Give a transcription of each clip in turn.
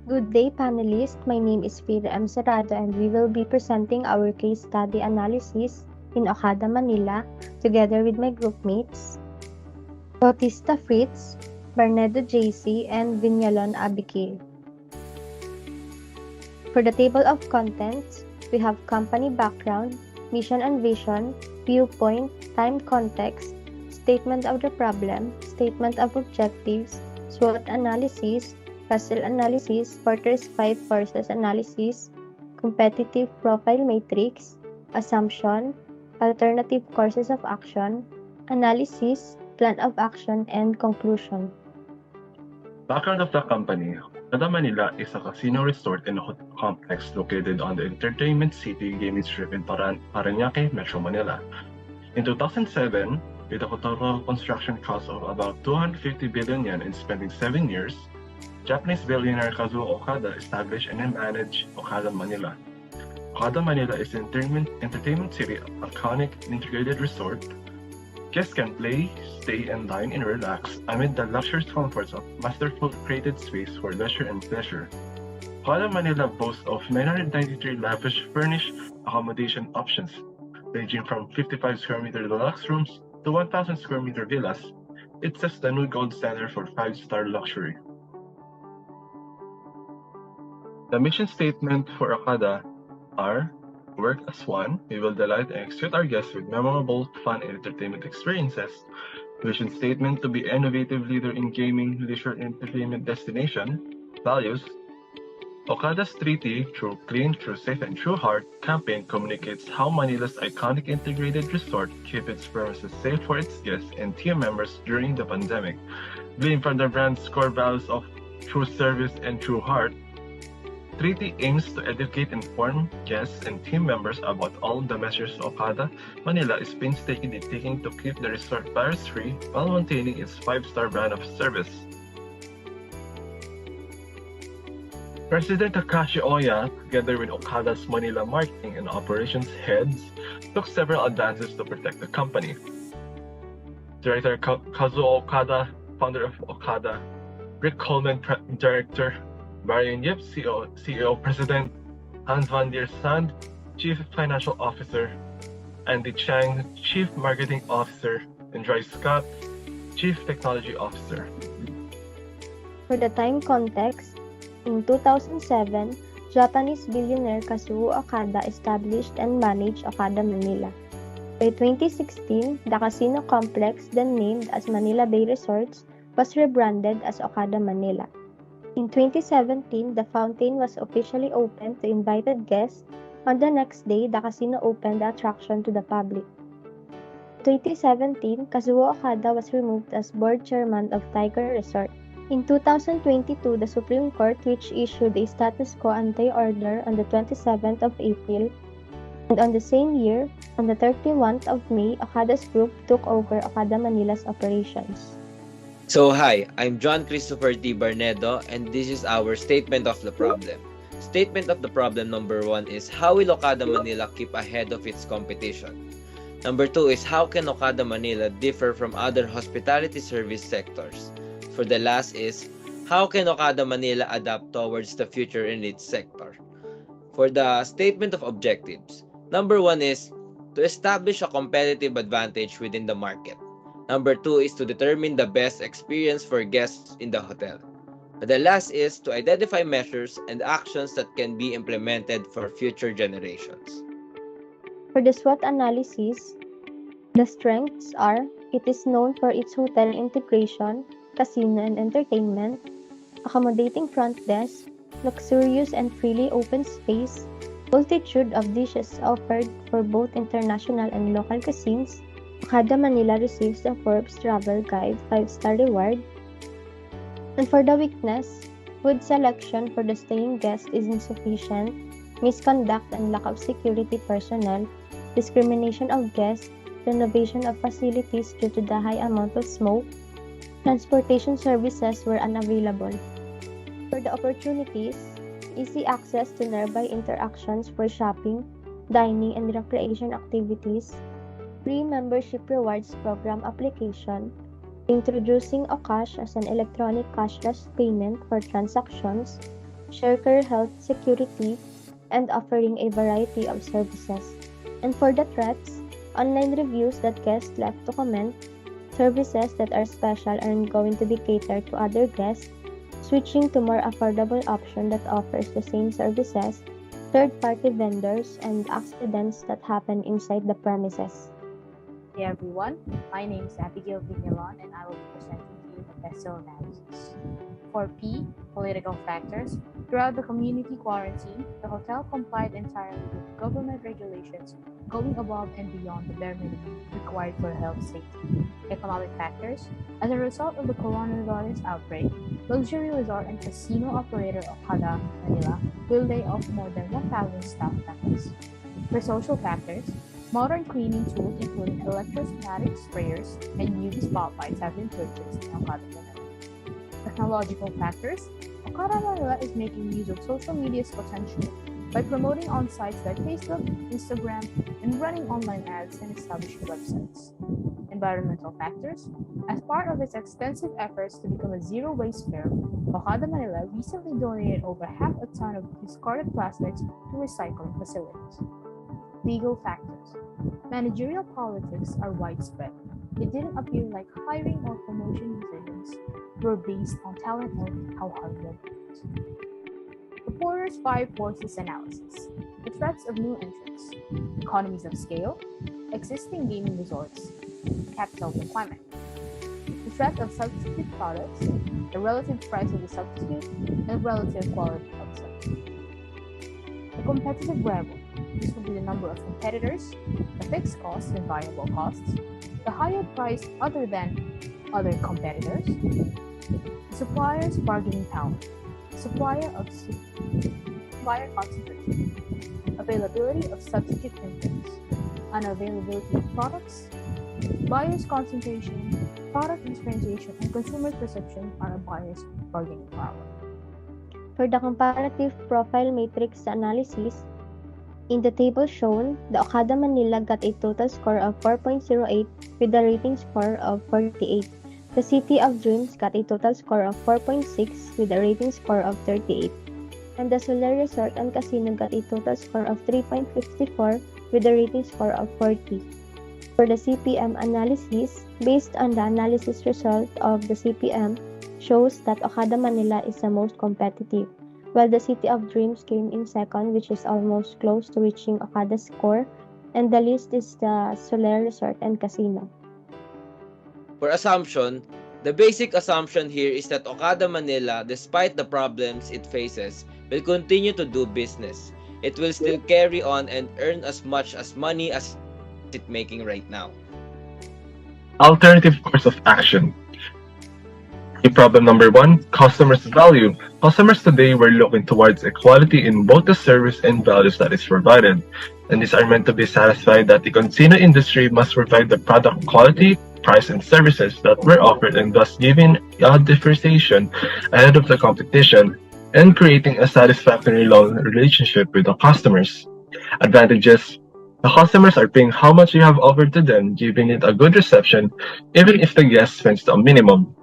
Good day, panelists. My name is Fira M. Serrado, and we will be presenting our case study analysis in Okada, Manila, together with my groupmates, Bautista Fritz, Barnedo JC, and Vinyalon Abigail. For the table of contents, we have company background, mission and vision, viewpoint, time context, statement of the problem, statement of objectives, SWOT analysis, puzzle analysis, Porter's 5 forces analysis, competitive profile matrix, assumption, alternative courses of action, analysis, plan of action, and conclusion. Background of the company: Okada Manila is a casino resort and hotel complex located on the Entertainment City Gaming Strip in Parañaque, Metro Manila. In 2007, with a total construction cost of about 250 billion yen and spending 7 years, Japanese billionaire Kazuo Okada established and managed Okada Manila. Okada Manila is an entertainment city iconic integrated resort. Guests can play, stay, and dine and relax amid the luxurious comforts of masterfully created space for leisure and pleasure. Kuala Manila boasts of 993 lavish furnished accommodation options, ranging from 55 square meter deluxe rooms to 1,000 square meter villas. It sets the new gold standard for 5-star luxury. The mission statement for Okada are: work as one, we will delight and excite our guests with memorable, fun, and entertainment experiences. Vision statement: to be innovative leader in gaming, leisure, and entertainment destination. Values: Okada's treaty, True Clean, True Safe, and True Heart campaign communicates how Manila's iconic integrated resort keeps its premises safe for its guests and team members during the pandemic. Gleaned from the brand's core values of true service and true heart, Treaty aims to educate and inform guests and team members about all the measures Okada Manila is painstakingly taking to keep the resort virus-free while maintaining its 5-star brand of service. President Takashi Oya, together with Okada's Manila marketing and operations heads, took several advances to protect the company. Director Kazuo Okada, founder of Okada, Rick Coleman, director, Brian Yip, CEO President, Hans van der Sand, Chief Financial Officer, Andy Chang, Chief Marketing Officer, and Joy Scott, Chief Technology Officer. For the time context, in 2007, Japanese billionaire Kazuo Okada established and managed Okada Manila. By 2016, the casino complex, then named as Manila Bay Resorts, was rebranded as Okada Manila. In 2017, the fountain was officially opened to invited guests. On the next day, the casino opened the attraction to the public. In 2017, Kazuo Okada was removed as board chairman of Tiger Resort. In 2022, the Supreme Court, which issued a status quo ante order on the 27th of April, and on the same year, on the 31st of May, Okada's group took over Okada Manila's operations. So hi, I'm John Christopher T. Barnedo, and this is our statement of the problem. Statement of the problem number 1 is how will Okada Manila keep ahead of its competition? Number 2 is how can Okada Manila differ from other hospitality service sectors? For the last is how can Okada Manila adapt towards the future in its sector? For the statement of objectives, number 1 is to establish a competitive advantage within the market. Number 2 is to determine the best experience for guests in the hotel. The last is to identify measures and actions that can be implemented for future generations. For the SWOT analysis, the strengths are: it is known for its hotel integration, casino and entertainment, accommodating front desk, luxurious and freely open space, multitude of dishes offered for both international and local cuisines. Okada Manila receives the Forbes Travel Guide 5-star reward. And for the weakness, food selection for the staying guest is insufficient, misconduct and lack of security personnel, discrimination of guests, renovation of facilities due to the high amount of smoke, transportation services were unavailable. For the opportunities, easy access to nearby interactions for shopping, dining, and recreation activities, free membership rewards program application, introducing Okash as an electronic cashless payment for transactions, share care health security, and offering a variety of services. And for the threats, online reviews that guests left to comment, services that are special aren't going to be catered to other guests, switching to more affordable option that offers the same services, third-party vendors, and accidents that happen inside the premises. Hey everyone, my name is Abigail Vignalon and I will be presenting to you the PESO analysis. For P, political factors, throughout the community quarantine, the hotel complied entirely with government regulations, going above and beyond the bare minimum required for health safety. Economic factors, as a result of the coronavirus outbreak, luxury resort and casino operator Okada, Manila, will lay off more than 1,000 staff members. For social factors, modern cleaning tools including electrostatic sprayers and UV spotlights have been purchased in Okada Manila. Technological factors, Okada Manila is making use of social media's potential by promoting on sites like Facebook, Instagram, and running online ads and establishing websites. Environmental factors, as part of its extensive efforts to become a zero-waste firm, Okada Manila recently donated over half a ton of discarded plastics to recycling facilities. Legal factors. Managerial politics are widespread. It didn't appear like hiring or promotion decisions were based on talent or how hard work was. Reporters' five forces analysis. The threats of new entrants, economies of scale, existing gaming resorts, capital requirement, the threat of substitute products, the relative price of the substitute, and relative quality of the substitute. The competitive variable. This will be the number of competitors, the fixed costs and variable costs, the higher price other than other competitors, the supplier's bargaining power, supplier concentration, availability of substitute inputs, unavailability of products, buyer's concentration, product differentiation, and consumer perception are a buyer's bargaining power. For the comparative profile matrix analysis, in the table shown, the Okada Manila got a total score of 4.08 with a rating score of 48. The City of Dreams got a total score of 4.6 with a rating score of 38. And the Solar Resort and Casino got a total score of 3.54 with a rating score of 40. For the CPM analysis, based on the analysis result of the CPM, shows that Okada Manila is the most competitive, while the City of Dreams came in second, which is almost close to reaching Okada's score, and the least is the Solar Resort and Casino. For assumption, the basic assumption here is that Okada Manila, despite the problems it faces, will continue to do business. It will still carry on and earn as much as money as it's making right now. Alternative course of action. Key problem number one, customers' value. Customers today were looking towards equality in both the service and values that is provided. And these are meant to be satisfied that the casino industry must provide the product quality, price, and services that were offered and thus giving a differentiation ahead of the competition and creating a satisfactory long relationship with the customers. Advantages. The customers are paying how much you have offered to them, giving it a good reception, even if the guest spends the minimum.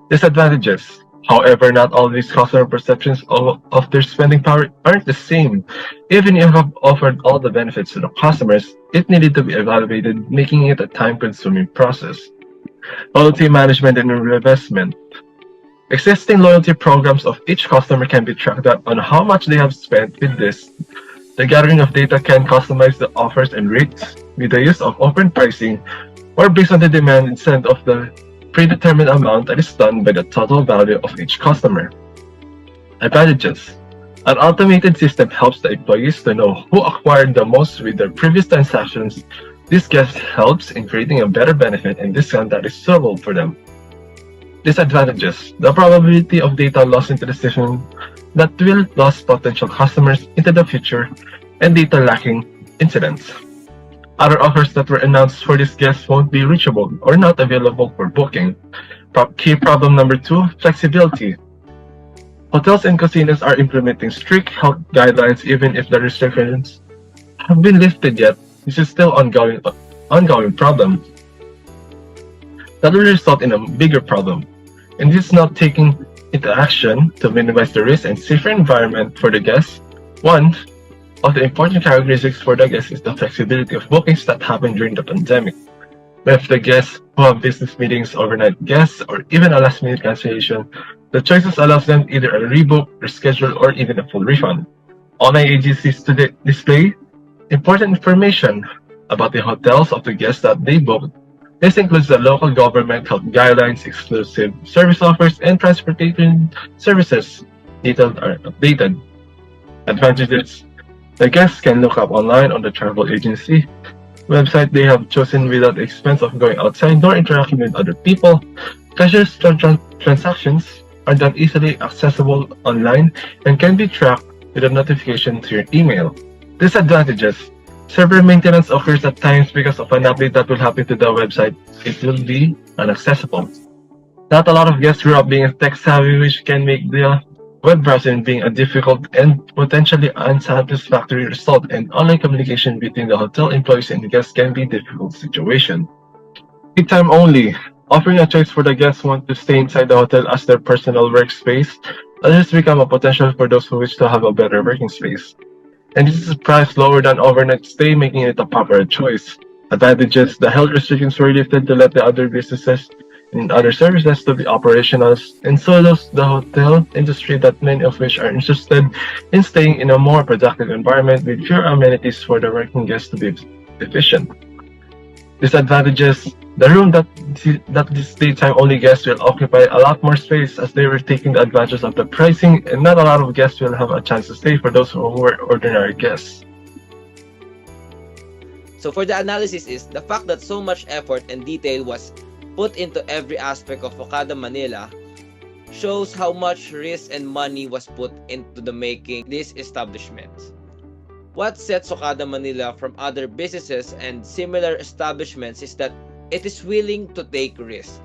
Disadvantages. However, not all these customer perceptions of their spending power aren't the same. Even if you have offered all the benefits to the customers, it needed to be evaluated, making it a time-consuming process. Loyalty management and reinvestment. Existing loyalty programs of each customer can be tracked on how much they have spent with this. The gathering of data can customize the offers and rates with the use of open pricing or based on the demand instead of the predetermined amount that is done by the total value of each customer. Advantages. An automated system helps the employees to know who acquired the most with their previous transactions. This helps in creating a better benefit and discount that is suitable for them. Disadvantages. The probability of data loss into the system that will lose potential customers into the future and data lacking incidents. Other offers that were announced for these guests won't be reachable or not available for booking. Key problem number two, flexibility. Hotels and casinos are implementing strict health guidelines even if the restrictions have been lifted yet. This is still ongoing problem that will result in a bigger problem. And this is not taking interaction to minimize the risk and safer environment for the guests. One of the important characteristics for the guests is the flexibility of bookings that happened during the pandemic. With the guests who have business meetings, overnight guests, or even a last minute cancellation, the choices allows them either a rebook, reschedule, or even a full refund. Online agencies today display important information about the hotels of the guests that they booked. This includes the local government health guidelines, exclusive service offers, and transportation services. Details are updated. Advantages: the guests can look up online on the travel agency website they have chosen without the expense of going outside nor interacting with other people. Cashless transactions are done easily accessible online and can be tracked with a notification to your email. Disadvantages: server maintenance occurs at times because of an update that will happen to the website. It will be inaccessible. Not a lot of guests grew up being tech savvy, which can make the web browsing being a difficult and potentially unsatisfactory result, and online communication between the hotel employees and guests can be a difficult situation. Peak time only, offering a choice for the guests who want to stay inside the hotel as their personal workspace. Others become a potential for those who wish to have a better working space. And this is priced lower than overnight stay, making it a popular choice. Advantages: the health restrictions were lifted to let the other businesses and other services to be operational, and so does the hotel industry, that many of which are interested in staying in a more productive environment with fewer amenities for the working guests to be efficient. Disadvantages: the room that this daytime only guests will occupy a lot more space as they were taking the advantage of the pricing, and not a lot of guests will have a chance to stay for those who were ordinary guests. So for the analysis is the fact that so much effort and detail was put into every aspect of Okada Manila shows how much risk and money was put into the making this establishment. What sets Okada Manila from other businesses and similar establishments is that it is willing to take risks.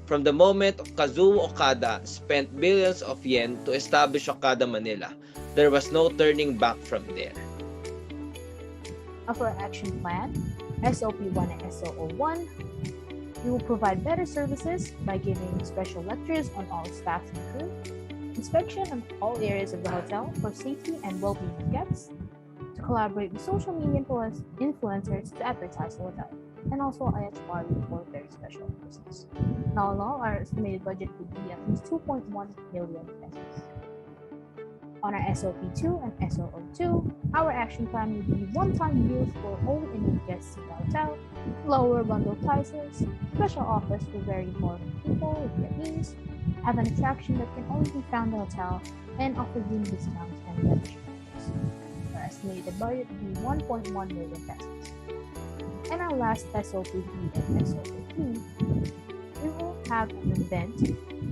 From the moment Kazuo Okada spent billions of yen to establish Okada Manila, there was no turning back from there. Of our action plan, SOP1 and SOO1, we will provide better services by giving special lectures on all staff and crew, inspection on all areas of the hotel for safety and well-being of guests, to collaborate with social media influencers to advertise the hotel, and also a yacht party for very special persons. Now in all, our estimated budget would be at least 2.1 million pesos. On our SOP2 and SOO2, our action plan would be one-time deals for all Indian guests in the hotel, lower bundle prices, special offers for very important people with Vietnamese, have an attraction that can only be found in the hotel, and offer room discounts and membership offers. Our estimated budget would be 1.1 million pesos. And our last SOP3 and SOP2, we will have an event,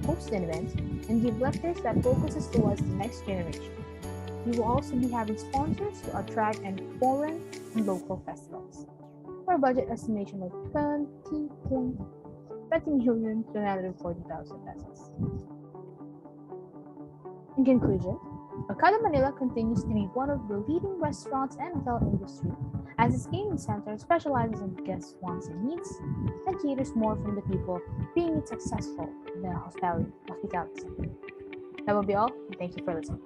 host an event, and give lectures that focuses towards the next generation. We will also be having sponsors to attract and foreign and local festivals. For a budget estimation of 20,240,000 pesos. In conclusion, Okada Manila continues to be one of the leading restaurants and hotel industry, as its gaming center specializes in guest wants and needs and caters more from the people, being it successful in the hospitality sector. That will be all, and thank you for listening.